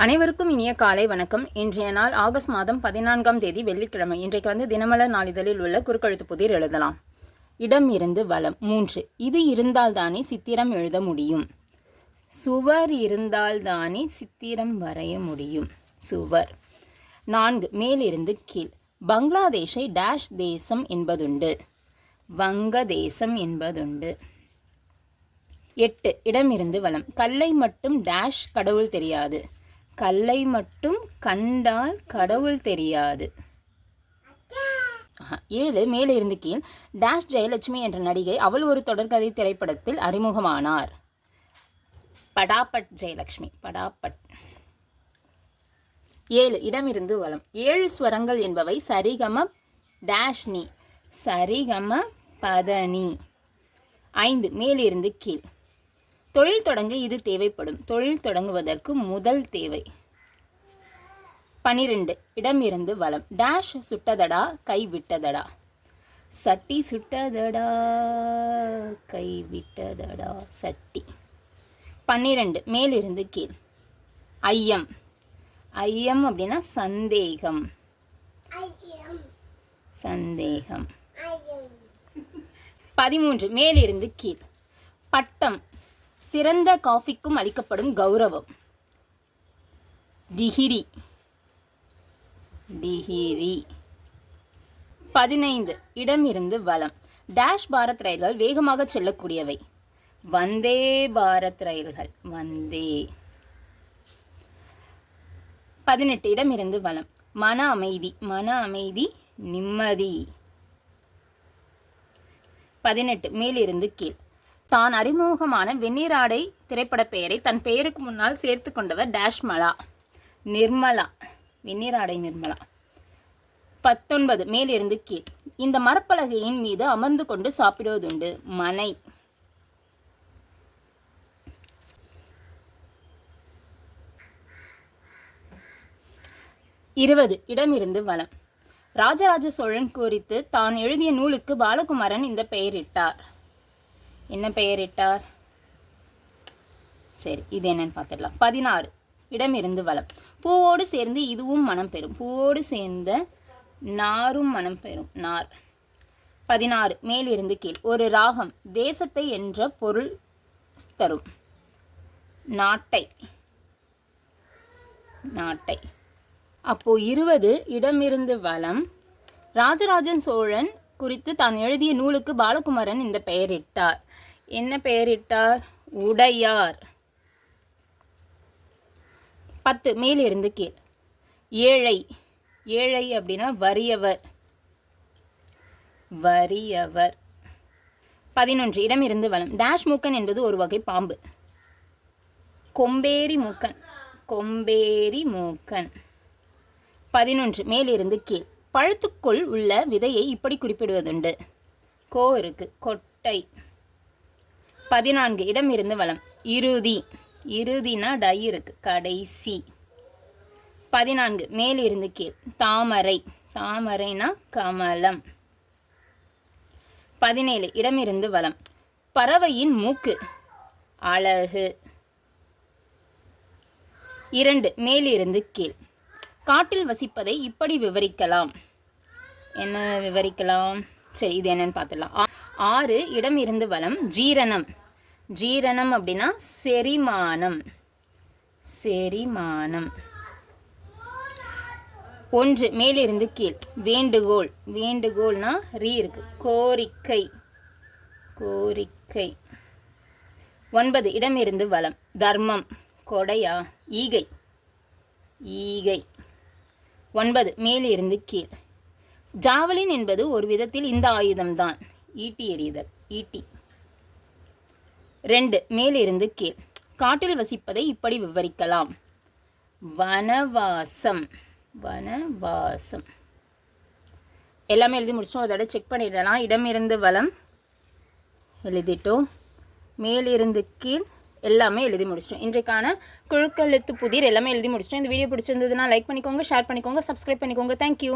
அனைவருக்கும் இனிய காலை வணக்கம். இன்றைய நாள் ஆகஸ்ட் மாதம் 14ஆம் தேதி வெள்ளிக்கிழமை. இன்றைக்கு தினமலர் நாளிதழில் உள்ள குறுக்கெழுத்து புதிர் எழுதலாம். இடம் இருந்து வலம். 3. இது இருந்தால்தானே சித்திரம் எழுத முடியும். சுவர் இருந்தால்தானே சித்திரம் வரைய முடியும். சுவர். 4. மேலிருந்து கீழ். பங்களாதேஷை டேஷ் தேசம் என்பதுண்டு. வங்கதேசம் என்பதுண்டு. 8. இடமிருந்து வலம். கல்லை மட்டும் டேஷ் கடவுள் தெரியாது. கல்லை மட்டும் கண்டால் கடவுள் தெரியாது. 7. மேலிருந்து கீழ். டேஷ் ஜெயலட்சுமி என்ற நடிகை அவள் ஒரு தொடர்கதை திரைப்படத்தில் அறிமுகமானார். படாபட் ஜெயலட்சுமி. படாபட். 7. இடமிருந்து வலம். 7 ஸ்வரங்கள் என்பவை சரிகம டேஷ் நீ. சரிகம பதனி. 5. மேலிருந்து கீழ். தொழில் தொடங்க இது தேவைப்படும். தொழில் தொடங்குவதற்கு முதல் தேவை. 12. இடமிருந்து வலம். டேஷ் சுட்டதடா கை விட்டதடா. சட்டி சுட்டதடா கை விட்டதடா சட்டி. 12. மேலிருந்து கீழ். ஐயம். ஐயம் அப்படின்னா சந்தேகம். சந்தேகம். 13. மேலிருந்து கீழ். பட்டம். சிறந்த காஃபிக்கும் அளிக்கப்படும் கௌரவம். டிகிரி. டிகிரி. 15. இடமிருந்து வலம். டேஷ் பாரத் ரயில்கள் வேகமாக செல்லக்கூடியவை. வந்தே பாரத் ரயில்கள். வந்தே. 18. இடமிருந்து வலம். மன அமைதி. மன அமைதி நிம்மதி. 18. மேலிருந்து கீழ். தான் அறிமுகமான வெந்நீராடை திரைப்பட பெயரை தன் பெயருக்கு முன்னால் சேர்த்து கொண்டவர் டேஷ் மலா. நிர்மலா. வெந்நீராடை நிர்மலா. 19. மேலிருந்து கீழ். இந்த மரப்பலகையின் மீது அமர்ந்து கொண்டு சாப்பிடுவதுண்டு. மனை. 20. இடமிருந்து வலம். ராஜராஜ சோழன் குறித்து தான் எழுதிய நூலுக்கு பாலகுமாரன் இந்த பெயரிட்டார். என்ன பெயரிட்டார்? சரி, இது என்னன்னு பார்த்துடலாம். 16. இடமிருந்து வலம். பூவோடு சேர்ந்து இதுவும் மனம் பெறும். பூவோடு சேர்ந்த நாரும் மனம் பெறும். நார். 16. மேலிருந்து கீழ். ஒரு ராகம் தேசத்தை என்ற பொருள் தரும். நாட்டை. நாட்டை. அப்போ 20. இடமிருந்து வலம். ராஜராஜன் சோழன் குறித்து தான் எழுதிய நூலுக்கு பாலகுமாரன் இந்த பெயரிட்டார். என்ன பெயரிட்டார்? உடையார். 10. மேலிருந்து கீழ். ஏழை. ஏழை அப்படின்னா வறியவர். வறியவர். 11. இடமிருந்து வலம். டேஷ் மூக்கன் என்பது ஒரு வகை பாம்பு. கொம்பேரி மூக்கன். கொம்பேரி மூக்கன். 11. மேலிருந்து கீழ். பழத்துக்குள் உள்ள விதையை இப்படி குறிப்பிடுவதுண்டு. கோ இருக்கு. கொட்டை. 14. இடமிருந்து வலம். இறுதி. இறுதினா டை இருக்கு. கடைசி. 14. மேலிருந்து கீழ். தாமரை. தாமரைனா கமலம். 17. இடமிருந்து வலம். பறவையின் மூக்கு. அழகு. 2. மேலிருந்து கீழ். காட்டில் வசிப்பதை இப்படி விவரிக்கலாம். என்ன விவரிக்கலாம்? சரி, இது என்னன்னு பார்த்துடலாம். 6. இடம் இருந்து வலம். ஜீரணம். ஜீரணம் அப்படின்னா செரிமானம். செரிமானம். 1. மேலிருந்து கீழ். வேண்டுகோள். வேண்டுகோள்னா ரீ இருக்கு. கோரிக்கை. கோரிக்கை. 9. இடம் இருந்து வலம். தர்மம். கொடையா? ஈகை. ஈகை. 9. மேலிருந்து கீழ். ஜாவலின் என்பது ஒரு விதத்தில் இந்த ஆயுதம்தான். ஈட்டி எறிதல். ஈட்டி. 2. மேலிருந்து கீழ். காட்டில் வசிப்பதை இப்படி விவரிக்கலாம். வனவாசம். வனவாசம். எல்லாமே எழுதி முடிச்சோம். அதோட செக் பண்ணிடலாம். இடமிருந்து வலம் எழுதிட்டோம். மேலிருந்து கீழ் எல்லாமே எழுதி முடிச்சிட்டோம். இன்றைக்கான குறுக்கெழுத்து புதிர் எல்லாமே எழுதி முடிச்சிட்டோம். இந்த வீடியோ பிடிச்சிருந்ததுன்னா லைக் பண்ணிக்கோங்க, ஷேர் பண்ணிக்கோங்க, சப்ஸ்கிரைப் பண்ணிக்கோங்க. தேங்க்யூ.